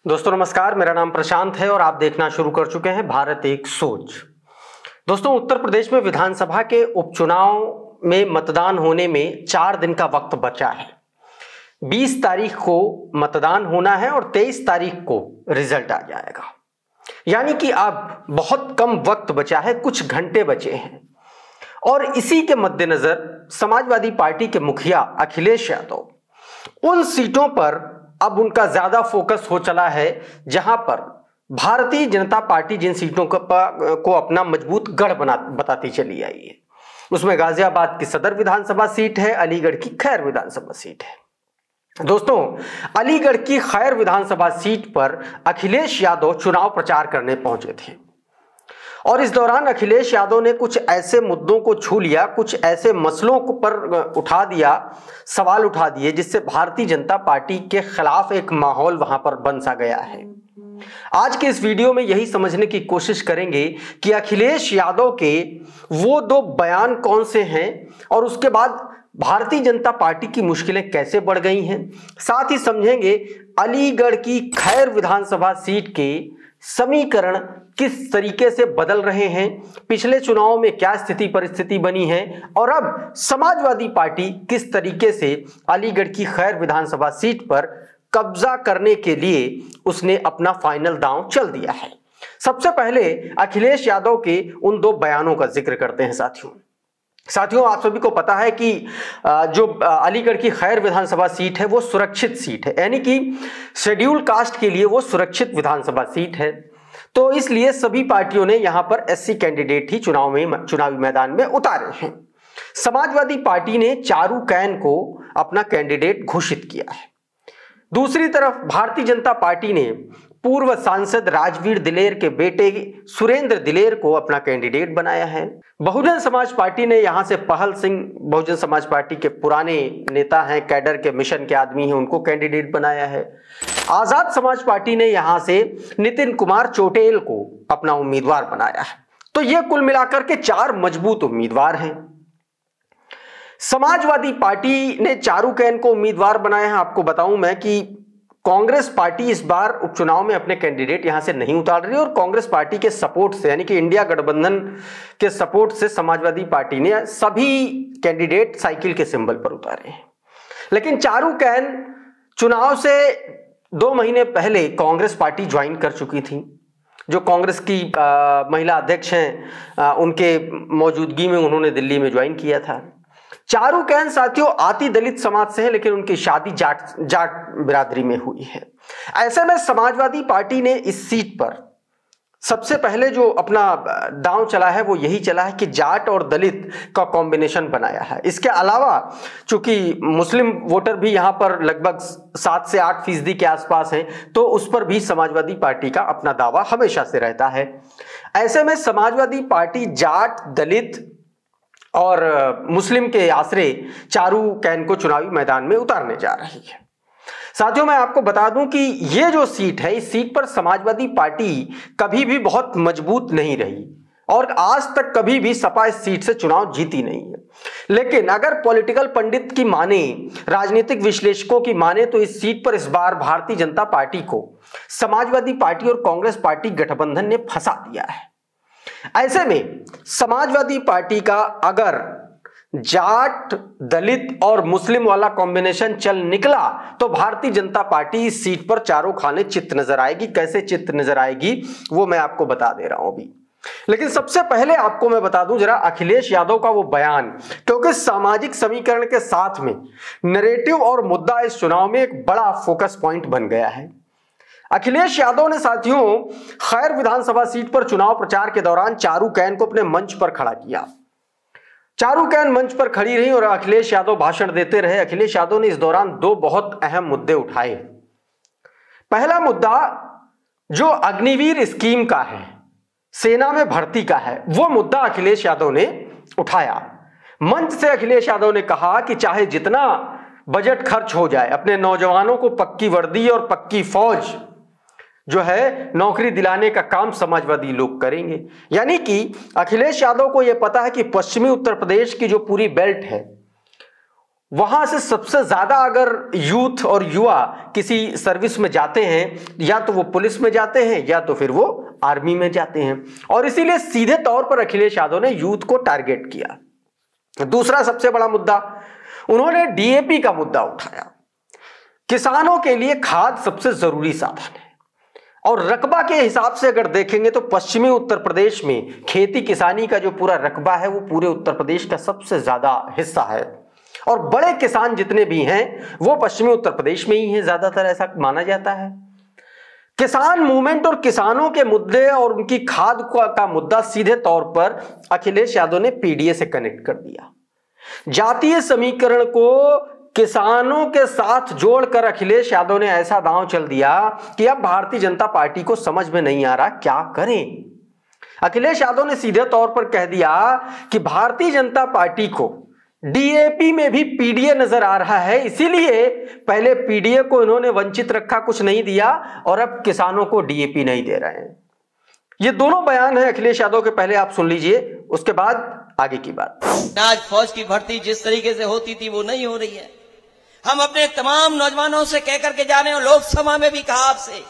दोस्तों नमस्कार, मेरा नाम प्रशांत है और आप देखना शुरू कर चुके हैं भारत एक सोच। दोस्तों, उत्तर प्रदेश में विधानसभा के उपचुनाव में मतदान होने में 4 दिन का वक्त बचा है। 20 तारीख को मतदान होना है और 23 तारीख को रिजल्ट आ जाएगा। यानी कि अब बहुत कम वक्त बचा है, कुछ घंटे बचे हैं। और इसी के मद्देनजर समाजवादी पार्टी के मुखिया अखिलेश यादव उन सीटों पर अब उनका ज्यादा फोकस हो चला है जहां पर भारतीय जनता पार्टी जिन सीटों को अपना मजबूत गढ़ बताती चली आई है। उसमें गाजियाबाद की सदर विधानसभा सीट है, अलीगढ़ की खैर विधानसभा सीट है। दोस्तों, अलीगढ़ की खैर विधानसभा सीट पर अखिलेश यादव चुनाव प्रचार करने पहुंचे थे और इस दौरान अखिलेश यादव ने कुछ ऐसे मुद्दों को छू लिया, कुछ ऐसे मसलों पर उठा दिया, सवाल उठा दिए, जिससे भारतीय जनता पार्टी के खिलाफ एक माहौल वहां पर बन सा गया है। आज के इस वीडियो में यही समझने की कोशिश करेंगे कि अखिलेश यादव के वो 2 बयान कौन से हैं और उसके बाद भारतीय जनता पार्टी की मुश्किलें कैसे बढ़ गई हैं। साथ ही समझेंगे अलीगढ़ की खैर विधानसभा सीट के समीकरण किस तरीके से बदल रहे हैं, पिछले चुनाव में क्या स्थिति परिस्थिति बनी है और अब समाजवादी पार्टी किस तरीके से अलीगढ़ की खैर विधानसभा सीट पर कब्जा करने के लिए उसने अपना फाइनल दांव चल दिया है। सबसे पहले अखिलेश यादव के उन 2 बयानों का जिक्र करते हैं। साथियों, आप सभी को पता है कि जो अलीगढ़ की खैर विधानसभा सीट है वो सुरक्षित सीट है, यानी कि शेड्यूल कास्ट के लिए वो सुरक्षित विधानसभा सीट है। तो इसलिए सभी पार्टियों ने यहां पर एससी कैंडिडेट ही चुनावी मैदान में उतारे हैं। समाजवादी पार्टी ने चारू कैन को अपना कैंडिडेट घोषित किया है। दूसरी तरफ भारतीय जनता पार्टी ने पूर्व सांसद राजवीर दिलेर के बेटे सुरेंद्र दिलेर को अपना कैंडिडेट बनाया है। बहुजन समाज पार्टी ने यहां से पहल सिंह, बहुजन समाज पार्टी के पुराने नेता हैं, कैडर के मिशन के आदमी हैं, उनको कैंडिडेट बनाया है। आजाद समाज पार्टी ने यहां से नितिन कुमार चोटेल को अपना उम्मीदवार बनाया है। तो ये कुल मिलाकर के 4 मजबूत उम्मीदवार हैं। समाजवादी पार्टी ने चारू कैन को उम्मीदवार बनाया है। आपको बताऊं मैं कि कांग्रेस पार्टी इस बार उपचुनाव में अपने कैंडिडेट यहां से नहीं उतार रही और कांग्रेस पार्टी के सपोर्ट से, यानी कि इंडिया गठबंधन के सपोर्ट से समाजवादी पार्टी ने सभी कैंडिडेट साइकिल के सिंबल पर उतारे हैं। लेकिन चारू कैन चुनाव से 2 महीने पहले कांग्रेस पार्टी ज्वाइन कर चुकी थी। जो कांग्रेस की महिला अध्यक्ष हैं, उनके मौजूदगी में उन्होंने दिल्ली में ज्वाइन किया था। चारू कैन साथियों आती दलित समाज से है, लेकिन उनकी शादी जाट बिरादरी में हुई है। ऐसे में समाजवादी पार्टी ने इस सीट पर सबसे पहले जो अपना दांव चला है वो यही चला है कि जाट और दलित का कॉम्बिनेशन बनाया है। इसके अलावा चूंकि मुस्लिम वोटर भी यहां पर लगभग 7 से 8% के आसपास हैं, तो उस पर भी समाजवादी पार्टी का अपना दावा हमेशा से रहता है। ऐसे में समाजवादी पार्टी जाट, दलित और मुस्लिम के आश्रय चारू कैन को चुनावी मैदान में उतारने जा रही है। साथियों, मैं आपको बता दूं कि ये जो सीट है, इस सीट पर समाजवादी पार्टी कभी भी बहुत मजबूत नहीं रही और आज तक कभी भी सपा इस सीट से चुनाव जीती नहीं है। लेकिन अगर पॉलिटिकल पंडित की माने, राजनीतिक विश्लेषकों की माने, तो इस सीट पर इस बार भारतीय जनता पार्टी को समाजवादी पार्टी और कांग्रेस पार्टी गठबंधन ने फंसा दिया है। ऐसे में समाजवादी पार्टी का अगर जाट, दलित और मुस्लिम वाला कॉम्बिनेशन चल निकला तो भारतीय जनता पार्टी इस सीट पर चारों खाने चित्त नजर आएगी। कैसे चित्त नजर आएगी वो मैं आपको बता दे रहा हूं अभी। लेकिन सबसे पहले आपको मैं बता दूं जरा अखिलेश यादव का वो बयान, क्योंकि सामाजिक समीकरण के साथ में नैरेटिव और मुद्दा इस चुनाव में एक बड़ा फोकस पॉइंट बन गया है। अखिलेश यादव ने साथियों खैर विधानसभा सीट पर चुनाव प्रचार के दौरान चारू कैन को अपने मंच पर खड़ा किया। चारू कैन मंच पर खड़ी रही और अखिलेश यादव भाषण देते रहे। अखिलेश यादव ने इस दौरान 2 बहुत अहम मुद्दे उठाए। पहला मुद्दा जो अग्निवीर स्कीम का है, सेना में भर्ती का है, वो मुद्दा अखिलेश यादव ने उठाया। मंच से अखिलेश यादव ने कहा कि चाहे जितना बजट खर्च हो जाए, अपने नौजवानों को पक्की वर्दी और पक्की फौज जो है नौकरी दिलाने का काम समाजवादी लोग करेंगे। यानी कि अखिलेश यादव को यह पता है कि पश्चिमी उत्तर प्रदेश की जो पूरी बेल्ट है वहां से सबसे ज्यादा अगर यूथ और युवा किसी सर्विस में जाते हैं, या तो वो पुलिस में जाते हैं या तो फिर वो आर्मी में जाते हैं, और इसीलिए सीधे तौर पर अखिलेश यादव ने यूथ को टारगेट किया। दूसरा सबसे बड़ा मुद्दा, उन्होंने डीएपी का मुद्दा उठाया। किसानों के लिए खाद सबसे जरूरी साधन है, और रकबा के हिसाब से अगर देखेंगे तो पश्चिमी उत्तर प्रदेश में खेती किसानी का जो पूरा रकबा है वो पूरे उत्तर प्रदेश का सबसे ज्यादा हिस्सा है, और बड़े किसान जितने भी हैं वो पश्चिमी उत्तर प्रदेश में ही हैं, ज्यादातर ऐसा माना जाता है। किसान मूवमेंट और किसानों के मुद्दे और उनकी खाद का मुद्दा सीधे तौर पर अखिलेश यादव ने पीडीए से कनेक्ट कर दिया। जातीय समीकरण को किसानों के साथ जोड़कर अखिलेश यादव ने ऐसा दांव चल दिया कि अब भारतीय जनता पार्टी को समझ में नहीं आ रहा क्या करें। अखिलेश यादव ने सीधे तौर पर कह दिया कि भारतीय जनता पार्टी को डीएपी में भी पीडीए नजर आ रहा है, इसीलिए पहले पीडीए को इन्होंने वंचित रखा, कुछ नहीं दिया, और अब किसानों को डीएपी नहीं दे रहे हैं। ये दोनों बयान है अखिलेश यादव के, पहले आप सुन लीजिए, उसके बाद आगे की बात। आज फौज की भर्ती जिस तरीके से होती थी वो नहीं हो रही है। हम अपने तमाम नौजवानों से कह करके जा रहे हैं, लोकसभा में भी कहा आपसे,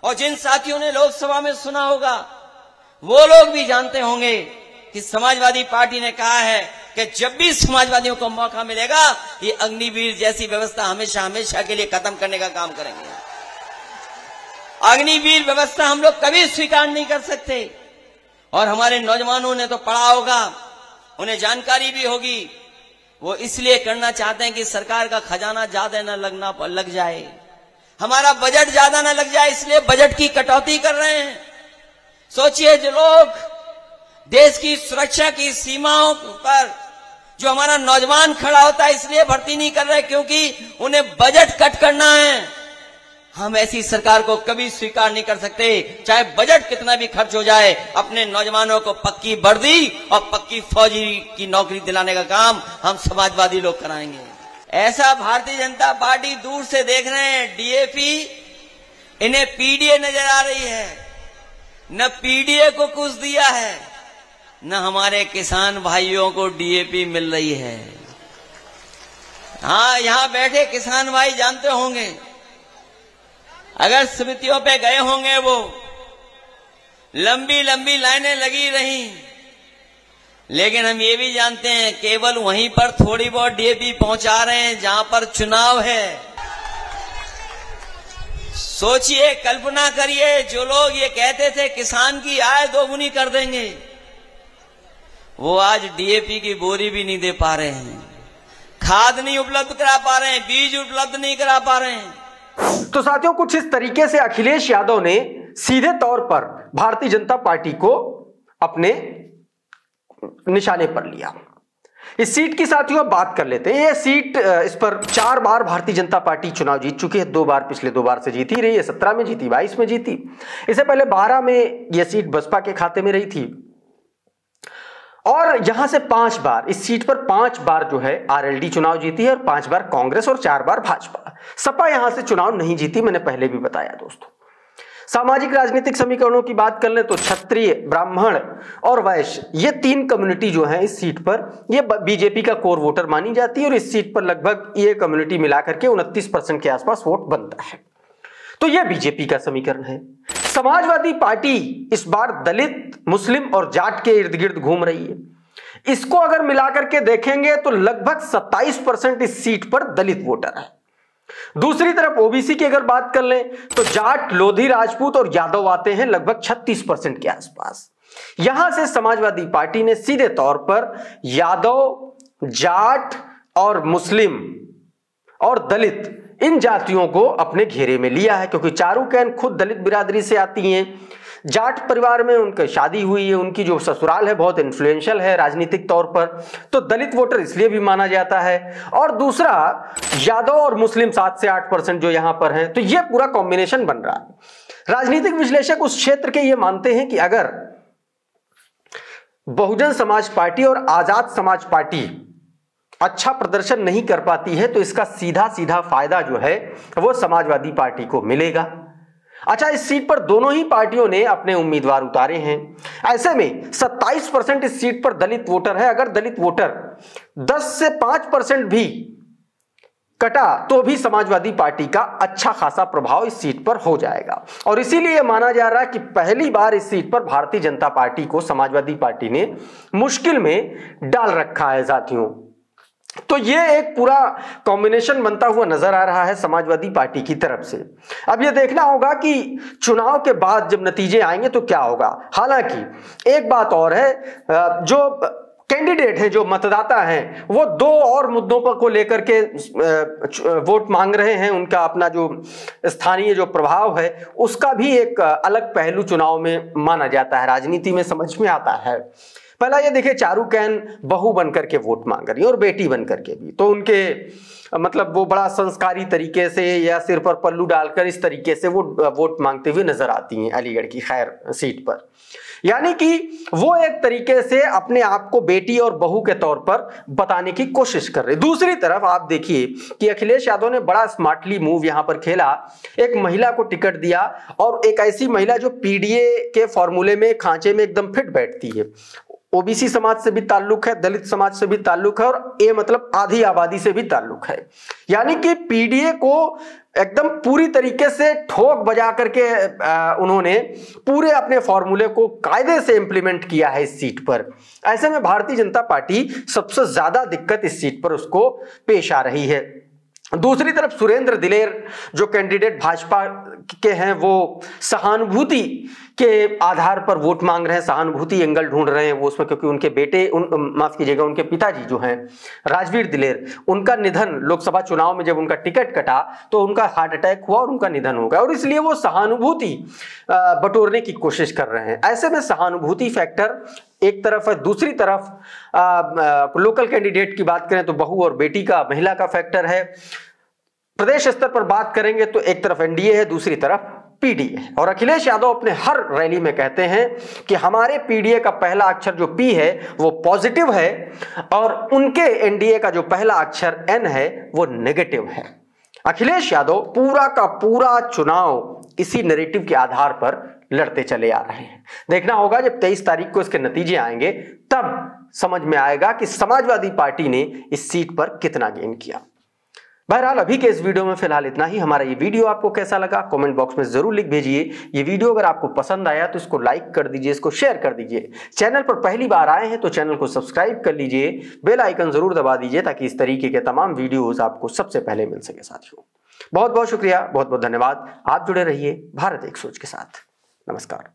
और जिन साथियों ने लोकसभा में सुना होगा वो लोग भी जानते होंगे कि समाजवादी पार्टी ने कहा है कि जब भी समाजवादियों को मौका मिलेगा ये अग्निवीर जैसी व्यवस्था हमेशा हमेशा के लिए खत्म करने का काम करेंगे। अग्निवीर व्यवस्था हम लोग कभी स्वीकार नहीं कर सकते, और हमारे नौजवानों ने तो पढ़ा होगा, उन्हें जानकारी भी होगी, वो इसलिए करना चाहते हैं कि सरकार का खजाना ज्यादा न लग जाए, हमारा बजट ज्यादा न लग जाए, इसलिए बजट की कटौती कर रहे हैं। सोचिए, जो लोग देश की सुरक्षा की सीमाओं पर जो हमारा नौजवान खड़ा होता है इसलिए भर्ती नहीं कर रहे क्योंकि उन्हें बजट कट करना है। हम ऐसी सरकार को कभी स्वीकार नहीं कर सकते, चाहे बजट कितना भी खर्च हो जाए। अपने नौजवानों को पक्की वर्दी और पक्की फौजी की नौकरी दिलाने का काम हम समाजवादी लोग कराएंगे। ऐसा भारतीय जनता पार्टी दूर से देख रहे हैं, डीएपी इन्हें पीडीए नजर आ रही है। न पीडीए को कुछ दिया है, न हमारे किसान भाइयों को डीएपी मिल रही है। हाँ, यहां बैठे किसान भाई जानते होंगे, अगर समितियों पे गए होंगे वो लंबी लंबी लाइनें लगी रही, लेकिन हम ये भी जानते हैं केवल वहीं पर थोड़ी बहुत डीएपी पहुंचा रहे हैं जहां पर चुनाव है। सोचिए, कल्पना करिए, जो लोग ये कहते थे किसान की आय दोगुनी कर देंगे, वो आज डीएपी की बोरी भी नहीं दे पा रहे हैं, खाद नहीं उपलब्ध करा पा रहे हैं, बीज उपलब्ध नहीं करा पा रहे हैं। तो साथियों, कुछ इस तरीके से अखिलेश यादव ने सीधे तौर पर भारतीय जनता पार्टी को अपने निशाने पर लिया। इस सीट की साथियों बात कर लेते हैं। यह सीट, इस पर 4 बार भारतीय जनता पार्टी चुनाव जीत चुकी है। 2 बार पिछले 2 बार से जीती रही है। 17 में जीती, 22 में जीती, इससे पहले 12 में यह सीट बसपा के खाते में रही थी, और यहां से 5 बार, इस सीट पर 5 बार जो है आरएलडी चुनाव जीती है, और 5 बार कांग्रेस और 4 बार भाजपा। सपा यहां से चुनाव नहीं जीती, मैंने पहले भी बताया दोस्तों। सामाजिक राजनीतिक समीकरणों की बात कर ले तो क्षत्रिय, ब्राह्मण और वैश्य, ये 3 कम्युनिटी जो है इस सीट पर, ये बीजेपी का कोर वोटर मानी जाती है, और इस सीट पर लगभग ये कम्युनिटी मिलाकर के 29% के आसपास वोट बनता है। तो यह बीजेपी का समीकरण है। समाजवादी पार्टी इस बार दलित, मुस्लिम और जाट के इर्द गिर्द घूम रही है। इसको अगर मिलाकर के देखेंगे तो लगभग 27% इस सीट पर दलित वोटर है। दूसरी तरफ ओबीसी की अगर बात कर लें तो जाट, लोधी, राजपूत और यादव आते हैं लगभग 36% के आसपास। यहां से समाजवादी पार्टी ने सीधे तौर पर यादव, जाट और मुस्लिम और दलित, इन जातियों को अपने घेरे में लिया है, क्योंकि चारूकैन खुद दलित बिरादरी से आती हैं। जाट परिवार में उनकी शादी हुई है, उनकी जो ससुराल है बहुत इन्फ्लुएंशियल है राजनीतिक तौर पर, तो दलित वोटर इसलिए भी माना जाता है। और दूसरा, यादव और मुस्लिम 7 से 8% जो यहां पर हैं, तो यह पूरा कॉम्बिनेशन बन रहा है। राजनीतिक विश्लेषक उस क्षेत्र के ये मानते हैं कि अगर बहुजन समाज पार्टी और आजाद समाज पार्टी अच्छा प्रदर्शन नहीं कर पाती है तो इसका सीधा सीधा फायदा जो है वो समाजवादी पार्टी को मिलेगा। अच्छा, इस सीट पर दोनों ही पार्टियों ने अपने उम्मीदवार उतारे हैं। ऐसे में 27% इस सीट पर दलित वोटर है। अगर दलित वोटर 10 से 5% भी कटा तो भी समाजवादी पार्टी का अच्छा खासा प्रभाव इस सीट पर हो जाएगा। और इसीलिए माना जा रहा है कि पहली बार इस सीट पर भारतीय जनता पार्टी को समाजवादी पार्टी ने मुश्किल में डाल रखा है साथियों। तो ये एक पूरा कॉम्बिनेशन बनता हुआ नजर आ रहा है समाजवादी पार्टी की तरफ से। अब ये देखना होगा कि चुनाव के बाद जब नतीजे आएंगे तो क्या होगा। हालांकि एक बात और है, जो कैंडिडेट हैं, जो मतदाता हैं, वो दो और मुद्दों पर को लेकर के वोट मांग रहे हैं। उनका अपना जो स्थानीय जो प्रभाव है उसका भी एक अलग पहलू चुनाव में माना जाता है, राजनीति में समझ में आता है। पहला ये देखिए, चारूकैन बहू बनकर के वोट मांग रही है और बेटी बनकर के भी, तो उनके मतलब वो बड़ा संस्कारी तरीके से या सिर पर पल्लू डालकर इस तरीके से वो वोट मांगते हुए नजर आती हैं अलीगढ़ की खैर सीट पर। यानी कि वो एक तरीके से अपने आप को बेटी और बहू के तौर पर बताने की कोशिश कर रहे। दूसरी तरफ आप देखिए कि अखिलेश यादव ने बड़ा स्मार्टली मूव यहां पर खेला, एक महिला को टिकट दिया और एक ऐसी महिला जो पीडीए के फॉर्मूले में खांचे में एकदम फिट बैठती है। ओबीसी समाज से भी ताल्लुक है, दलित समाज से भी ताल्लुक है और ए मतलब आधी आबादी से भी ताल्लुक है। यानी कि पीडीए को एकदम पूरी तरीके से ठोक बजा करके उन्होंने पूरे अपने फॉर्मूले को कायदे से इंप्लीमेंट किया है इस सीट पर। ऐसे में भारतीय जनता पार्टी सबसे ज्यादा दिक्कत इस सीट पर उसको पेश आ रही है। दूसरी तरफ सुरेंद्र दिलेर जो कैंडिडेट भाजपा के हैं, वो सहानुभूति के आधार पर वोट मांग रहे हैं, सहानुभूति एंगल ढूंढ रहे हैं वो उसमें, क्योंकि उनके बेटे माफ कीजिएगा उनके पिताजी जो हैं राजवीर दिलेर, उनका निधन लोकसभा चुनाव में जब उनका टिकट कटा तो उनका हार्ट अटैक हुआ और उनका निधन हो गया और इसलिए वो सहानुभूति बटोरने की कोशिश कर रहे हैं। ऐसे में सहानुभूति फैक्टर एक तरफ है, दूसरी तरफ लोकल कैंडिडेट की बात करें तो बहू और बेटी का, महिला का फैक्टर है। प्रदेश स्तर पर बात करेंगे तो एक तरफ एनडीए है, दूसरी तरफ पीडीए है। और अखिलेश यादव अपने हर रैली में कहते हैं कि हमारे पीडीए का पहला अक्षर जो पी है वो पॉजिटिव है और उनके एनडीए का जो पहला अक्षर एन है वो नेगेटिव है। अखिलेश यादव पूरा का पूरा चुनाव इसी नैरेटिव के आधार पर लड़ते चले आ रहे हैं। देखना होगा जब 23 तारीख को इसके नतीजे आएंगे तब समझ में आएगा कि समाजवादी पार्टी ने इस सीट पर कितना गेन किया। बहरहाल अभी के इस वीडियो में फिलहाल इतना ही। हमारा ये वीडियो आपको कैसा लगा कमेंट बॉक्स में जरूर लिख भेजिए। ये वीडियो अगर आपको पसंद आया तो इसको लाइक कर दीजिए, इसको शेयर कर दीजिए। चैनल पर पहली बार आए हैं तो चैनल को सब्सक्राइब कर लीजिए, बेल आइकन जरूर दबा दीजिए ताकि इस तरीके के तमाम वीडियोज आपको सबसे पहले मिल सके। साथियों बहुत बहुत शुक्रिया, बहुत बहुत धन्यवाद। आप जुड़े रहिए भारत एक सोच के साथ। नमस्कार।